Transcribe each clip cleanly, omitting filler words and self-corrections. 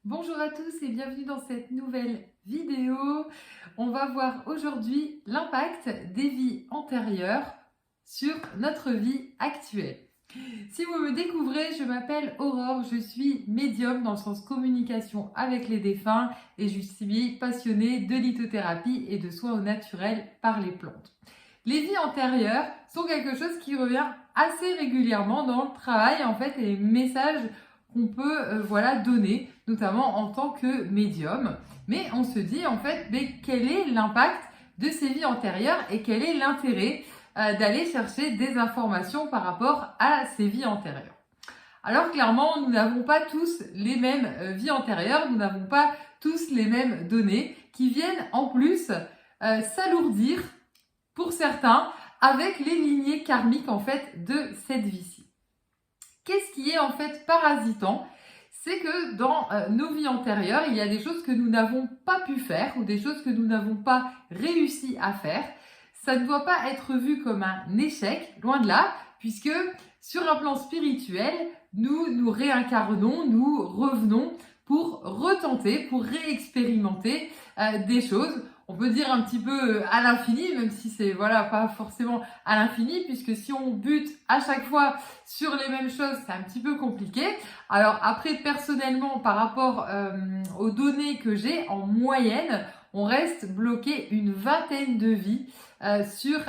Bonjour à tous et bienvenue dans cette nouvelle vidéo. On va voir aujourd'hui l'impact des vies antérieures sur notre vie actuelle. Si vous me découvrez, je m'appelle Aurore, je suis médium dans le sens communication avec les défunts et je suis passionnée de lithothérapie et de soins au naturel par les plantes. Les vies antérieures sont quelque chose qui revient assez régulièrement dans le travail en fait et les messages qu'on peut donner, notamment en tant que médium. Mais on se dit en fait, mais quel est l'impact de ces vies antérieures et quel est l'intérêt d'aller chercher des informations par rapport à ces vies antérieures. Alors clairement, nous n'avons pas tous les mêmes vies antérieures, nous n'avons pas tous les mêmes données qui viennent en plus s'alourdir pour certains avec les lignées karmiques en fait de cette vie-ci. Qu'est-ce qui est en fait parasitant? C'est que dans nos vies antérieures, il y a des choses que nous n'avons pas pu faire ou des choses que nous n'avons pas réussi à faire. Ça ne doit pas être vu comme un échec, loin de là, puisque sur un plan spirituel, nous nous réincarnons, nous revenons pour retenter, pour réexpérimenter des choses. On peut dire un petit peu à l'infini, même si c'est pas forcément à l'infini, puisque si on bute à chaque fois sur les mêmes choses, c'est un petit peu compliqué. Alors après, personnellement, par rapport aux données que j'ai, en moyenne, on reste bloqué une vingtaine de vies sur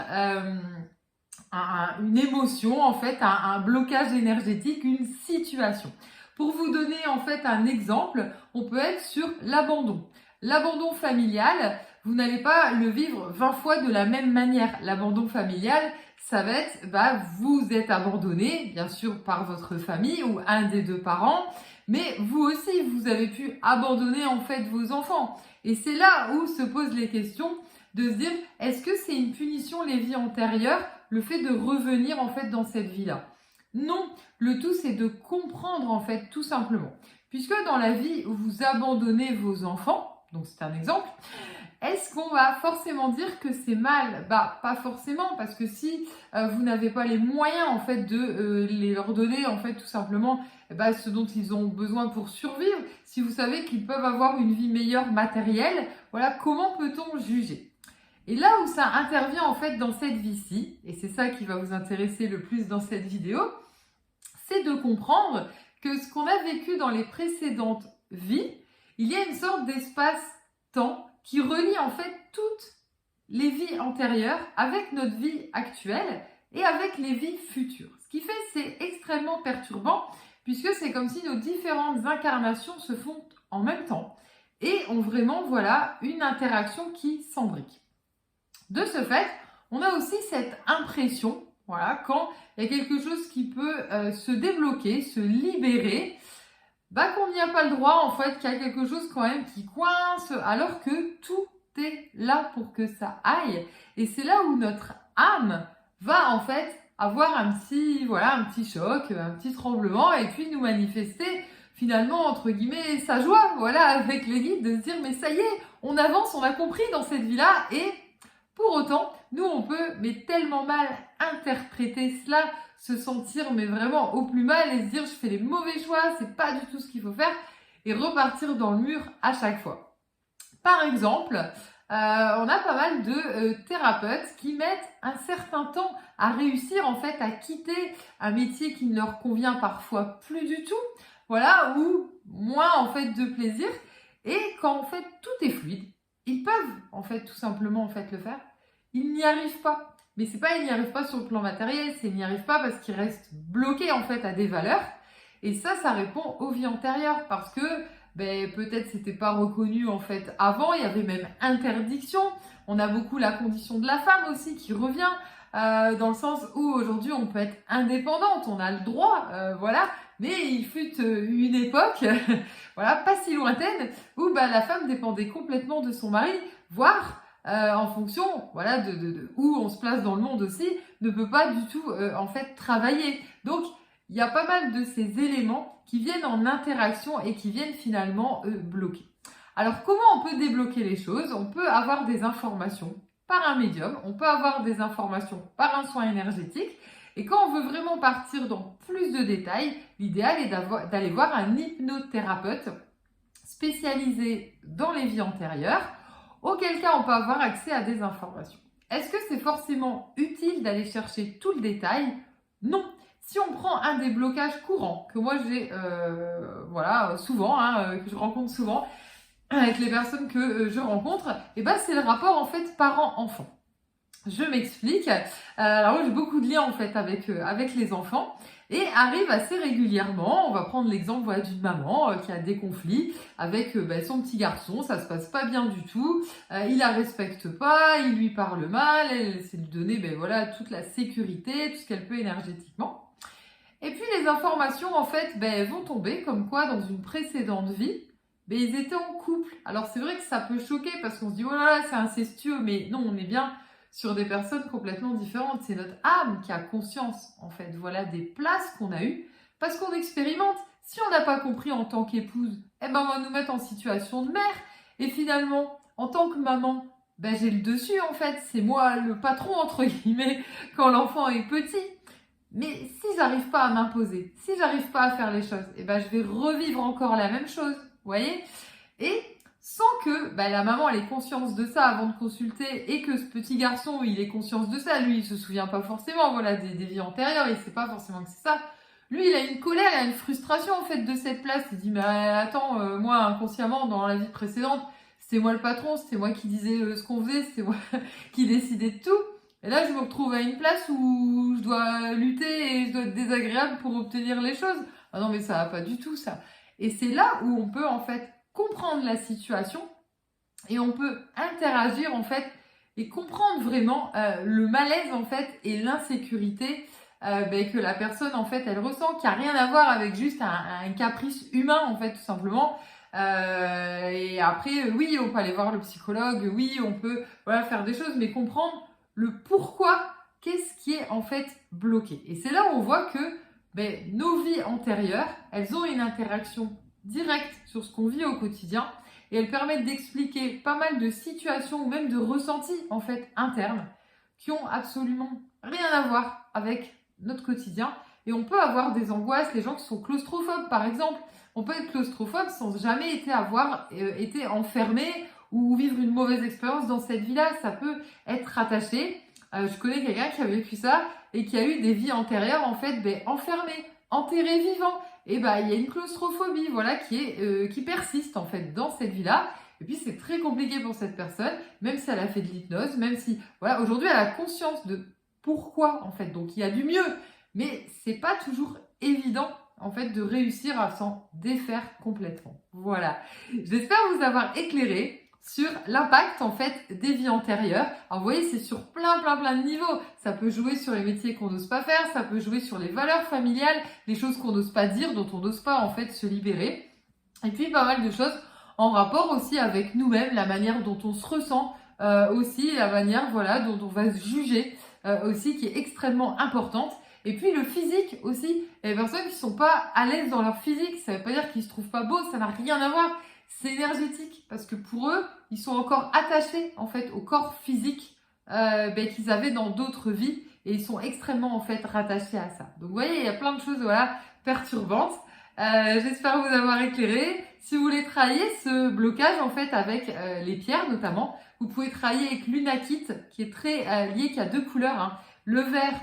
une émotion, en fait, un blocage énergétique, une situation. Pour vous donner en fait un exemple, on peut être sur l'abandon. L'abandon familial, vous n'allez pas le vivre 20 fois de la même manière. L'abandon familial, ça va être, vous êtes abandonné, bien sûr, par votre famille ou un des deux parents, mais vous aussi, vous avez pu abandonner en fait vos enfants. Et c'est là où se posent les questions de se dire, est-ce que c'est une punition les vies antérieures, le fait de revenir en fait dans cette vie-là? Non, le tout c'est de comprendre en fait tout simplement. Puisque dans la vie où vous abandonnez vos enfants, donc c'est un exemple, est-ce qu'on va forcément dire que c'est mal? Pas forcément, parce que si vous n'avez pas les moyens en fait de leur donner en fait tout simplement ce dont ils ont besoin pour survivre, si vous savez qu'ils peuvent avoir une vie meilleure matérielle, voilà, comment peut-on juger? Et là où ça intervient en fait dans cette vie-ci, et c'est ça qui va vous intéresser le plus dans cette vidéo, c'est de comprendre que ce qu'on a vécu dans les précédentes vies, il y a une sorte d'espace-temps qui relie en fait toutes les vies antérieures avec notre vie actuelle et avec les vies futures. Ce qui fait que c'est extrêmement perturbant puisque c'est comme si nos différentes incarnations se font en même temps et ont vraiment une interaction qui s'embrique. De ce fait, on a aussi cette impression, quand il y a quelque chose qui peut se débloquer, se libérer, qu'on n'y a pas le droit, en fait, qu'il y a quelque chose quand même qui coince, alors que tout est là pour que ça aille. Et c'est là où notre âme va, en fait, avoir un petit choc, un petit tremblement, et puis nous manifester, finalement, entre guillemets, sa joie, avec les guides, de se dire, mais ça y est, on avance, on a compris dans cette vie-là, et pour autant, nous, on peut, mais tellement mal interpréter cela, se sentir, mais vraiment au plus mal et se dire, je fais les mauvais choix, c'est pas du tout ce qu'il faut faire, et repartir dans le mur à chaque fois. Par exemple, on a pas mal de thérapeutes qui mettent un certain temps à réussir, en fait, à quitter un métier qui ne leur convient parfois plus du tout, ou moins, en fait, de plaisir, et quand, en fait, tout est fluide, ils peuvent, en fait, tout simplement, en fait, le faire. Ils n'y arrivent pas. Mais c'est pas, ils n'y arrivent pas sur le plan matériel, c'est ils n'y arrivent pas parce qu'ils restent bloqués, en fait, à des valeurs. Et ça répond aux vies antérieures parce que, peut-être c'était pas reconnu, en fait, avant. Il y avait même interdiction. On a beaucoup la condition de la femme aussi qui revient, dans le sens où aujourd'hui on peut être indépendante, on a le droit, mais il fut une époque, pas si lointaine, où la femme dépendait complètement de son mari, voire en fonction, de où on se place dans le monde aussi, ne peut pas du tout en fait travailler. Donc il y a pas mal de ces éléments qui viennent en interaction et qui viennent finalement bloquer. Alors comment on peut débloquer les choses? On peut avoir des informations par un médium, on peut avoir des informations par un soin énergétique. Et quand on veut vraiment partir dans plus de détails, l'idéal est d'aller voir un hypnothérapeute spécialisés dans les vies antérieures, auquel cas on peut avoir accès à des informations. Est-ce que c'est forcément utile d'aller chercher tout le détail? Non. Si on prend un des blocages courants que moi j'ai souvent, que je rencontre souvent avec les personnes que je rencontre, et ben c'est le rapport en fait parent-enfant. Je m'explique. Alors moi j'ai beaucoup de liens en fait avec les enfants et arrive assez régulièrement. On va prendre l'exemple d'une maman qui a des conflits avec son petit garçon. Ça se passe pas bien du tout. Il la respecte pas, il lui parle mal. Elle essaie de lui donner toute la sécurité, tout ce qu'elle peut énergétiquement. Et puis les informations en fait vont tomber comme quoi dans une précédente vie, ils étaient en couple. Alors c'est vrai que ça peut choquer parce qu'on se dit oh là là c'est incestueux, mais non, on est bien sur des personnes complètement différentes. C'est notre âme qui a conscience, en fait, des places qu'on a eues, parce qu'on expérimente. Si on n'a pas compris en tant qu'épouse, on va nous mettre en situation de mère. Et finalement, en tant que maman, j'ai le dessus, en fait. C'est moi le patron, entre guillemets, quand l'enfant est petit. Mais si j'arrive pas à m'imposer, si j'arrive pas à faire les choses, je vais revivre encore la même chose, vous voyez? Et sans que la maman elle ait conscience de ça avant de consulter et que ce petit garçon il ait conscience de ça, lui il se souvient pas forcément des vies antérieures, il sait pas forcément que c'est ça. Lui il a une colère, il a une frustration en fait de cette place, il dit mais attends, moi inconsciemment dans la vie précédente, c'était moi le patron, c'était moi qui disais ce qu'on faisait, c'était moi qui décidais de tout. Et là je me retrouve à une place où je dois lutter et je dois être désagréable pour obtenir les choses. Ah non mais ça va pas du tout ça. Et c'est là où on peut en fait comprendre la situation et on peut interagir en fait et comprendre vraiment le malaise en fait et l'insécurité que la personne en fait elle ressent, qui a rien à voir avec juste un caprice humain en fait tout simplement. Et après oui on peut aller voir le psychologue, oui on peut faire des choses, mais comprendre le pourquoi, qu'est-ce qui est en fait bloqué. Et c'est là où on voit que nos vies antérieures, elles ont une interaction directe sur ce qu'on vit au quotidien et elles permettent d'expliquer pas mal de situations ou même de ressentis en fait internes qui ont absolument rien à voir avec notre quotidien. Et on peut avoir des angoisses, les gens qui sont claustrophobes par exemple, on peut être claustrophobe sans jamais avoir été enfermé ou vivre une mauvaise expérience dans cette vie-là. Ça peut être rattaché. Je connais quelqu'un qui a vécu ça et qui a eu des vies antérieures en fait enfermé, enterré vivant. Et il y a une claustrophobie qui persiste en fait dans cette vie-là. Et puis c'est très compliqué pour cette personne, même si elle a fait de l'hypnose, même si aujourd'hui elle a conscience de pourquoi en fait. Donc il y a du mieux, mais c'est pas toujours évident en fait de réussir à s'en défaire complètement. Voilà. J'espère vous avoir éclairé sur l'impact en fait des vies antérieures. Alors vous voyez, c'est sur plein de niveaux. Ça peut jouer sur les métiers qu'on n'ose pas faire, ça peut jouer sur les valeurs familiales, les choses qu'on n'ose pas dire, dont on n'ose pas en fait se libérer. Et puis pas mal de choses en rapport aussi avec nous-mêmes, la manière dont on se ressent, aussi la manière dont on va se juger aussi, qui est extrêmement importante. Et puis le physique aussi, il y a des personnes qui sont pas à l'aise dans leur physique, ça veut pas dire qu'ils se trouvent pas beaux, ça n'a rien à voir. C'est énergétique parce que pour eux, ils sont encore attachés en fait au corps physique qu'ils avaient dans d'autres vies et ils sont extrêmement en fait rattachés à ça. Donc vous voyez, il y a plein de choses perturbantes. J'espère vous avoir éclairé. Si vous voulez travailler ce blocage en fait avec les pierres notamment, vous pouvez travailler avec l'unakite qui est très lié, qui a deux couleurs, hein. Le vert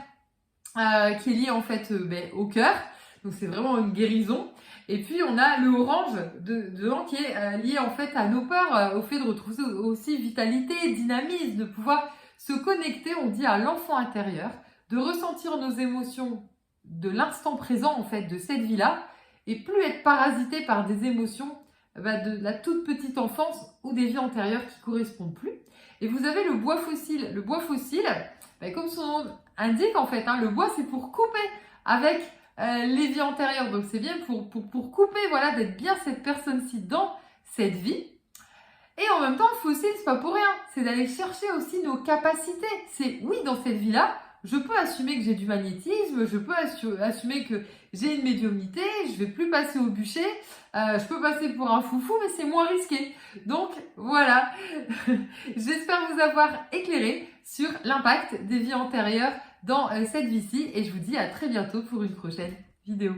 qui est lié en fait au cœur, donc c'est vraiment une guérison. Et puis on a le orange dedans qui est lié en fait à nos peurs, au fait de retrouver aussi vitalité, dynamisme, de pouvoir se connecter, on dit, à l'enfant intérieur, de ressentir nos émotions de l'instant présent en fait de cette vie-là, et plus être parasité par des émotions de la toute petite enfance ou des vies antérieures qui correspondent plus. Et vous avez le bois fossile. Le bois fossile, comme son nom indique en fait, le bois c'est pour couper avec les vies antérieures. Donc c'est bien pour couper, d'être bien cette personne-ci dans cette vie. Et en même temps, le fossile, c'est pas pour rien. C'est d'aller chercher aussi nos capacités. C'est oui, dans cette vie-là, je peux assumer que j'ai du magnétisme, je peux assumer que j'ai une médiumnité, je vais plus passer au bûcher, je peux passer pour un foufou, mais c'est moins risqué. Donc voilà, j'espère vous avoir éclairé sur l'impact des vies antérieures dans cette vie-ci et je vous dis à très bientôt pour une prochaine vidéo.